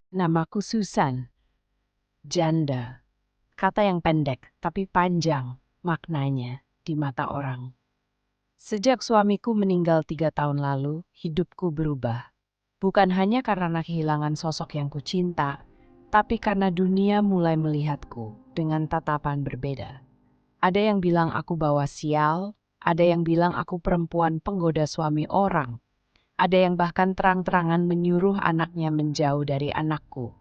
Namaku Susan. Janda. Kata yang pendek tapi panjang maknanya di mata orang. Sejak suamiku meninggal 3 tahun lalu, hidupku berubah. Bukan hanya karena kehilangan sosok yang kucinta, tapi karena dunia mulai melihatku dengan tatapan berbeda. Ada yang bilang aku bawa sial, ada yang bilang aku perempuan penggoda suami orang. Ada yang bahkan terang-terangan menyuruh anaknya menjauh dari anakku.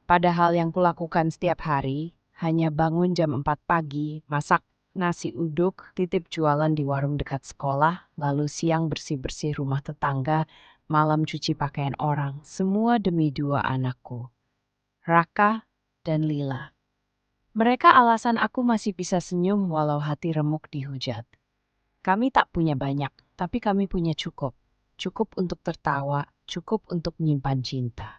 Padahal yang kulakukan setiap hari hanya bangun jam 4 pagi, masak nasi uduk, titip jualan di warung dekat sekolah, lalu siang bersih-bersih rumah tetangga, malam cuci pakaian orang, semua demi 2 anakku, Raka dan Lila. Mereka alasan aku masih bisa senyum walau hati remuk dihujat. Kami tak punya banyak, tapi kami punya cukup. Cukup untuk tertawa, cukup untuk menyimpan cinta.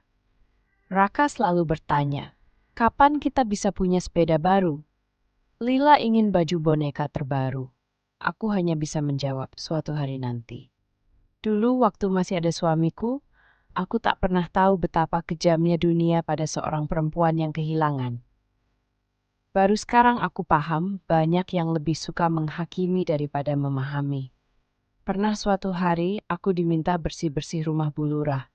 Raka selalu bertanya, kapan kita bisa punya sepeda baru? Lila ingin baju boneka terbaru. Aku hanya bisa menjawab suatu hari nanti. Dulu waktu masih ada suamiku, aku tak pernah tahu betapa kejamnya dunia pada seorang perempuan yang kehilangan. Baru sekarang aku paham banyak yang lebih suka menghakimi daripada memahami. Pernah suatu hari aku diminta bersih-bersih rumah Bu Lurah.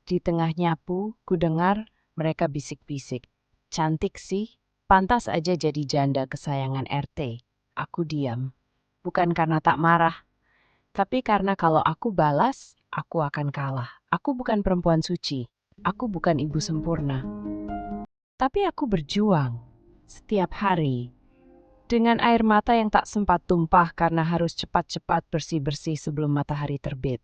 Di tengah nyapu, ku dengar mereka bisik-bisik. Cantik sih, pantas aja jadi janda kesayangan RT. Aku diam. Bukan karena tak marah, tapi karena kalau aku balas, aku akan kalah. Aku bukan perempuan suci. Aku bukan ibu sempurna. Tapi aku berjuang. Setiap hari. Dengan air mata yang tak sempat tumpah karena harus cepat-cepat bersih-bersih sebelum matahari terbit.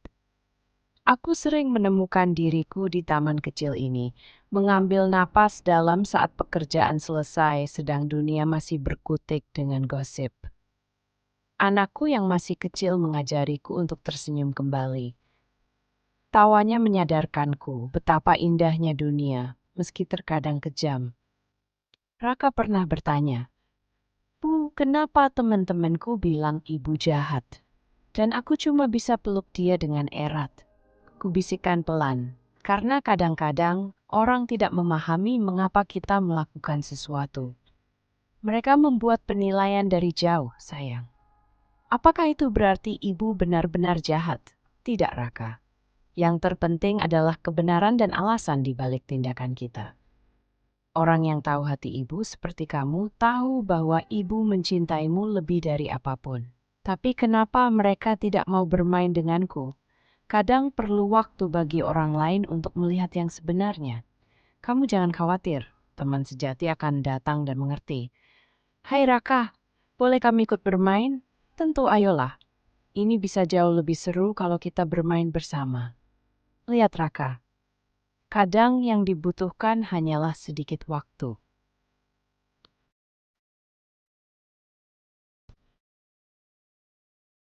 Aku sering menemukan diriku di taman kecil ini, mengambil napas dalam saat pekerjaan selesai sedang dunia masih berkutik dengan gosip. Anakku yang masih kecil mengajariku untuk tersenyum kembali. Tawanya menyadarkanku betapa indahnya dunia, meski terkadang kejam. Raka pernah bertanya, "Bu, kenapa teman-temanku bilang ibu jahat?" Dan aku cuma bisa peluk dia dengan erat. Kubisikkan pelan, karena kadang-kadang orang tidak memahami mengapa kita melakukan sesuatu. Mereka membuat penilaian dari jauh, sayang. Apakah itu berarti ibu benar-benar jahat? Tidak, Raka. Yang terpenting adalah kebenaran dan alasan di balik tindakan kita. Orang yang tahu hati ibu seperti kamu tahu bahwa ibu mencintaimu lebih dari apapun. Tapi kenapa mereka tidak mau bermain denganku? Kadang perlu waktu bagi orang lain untuk melihat yang sebenarnya. Kamu jangan khawatir, teman sejati akan datang dan mengerti. Hai Raka, boleh kami ikut bermain? Tentu ayolah. Ini bisa jauh lebih seru kalau kita bermain bersama. Lihat Raka, kadang yang dibutuhkan hanyalah sedikit waktu.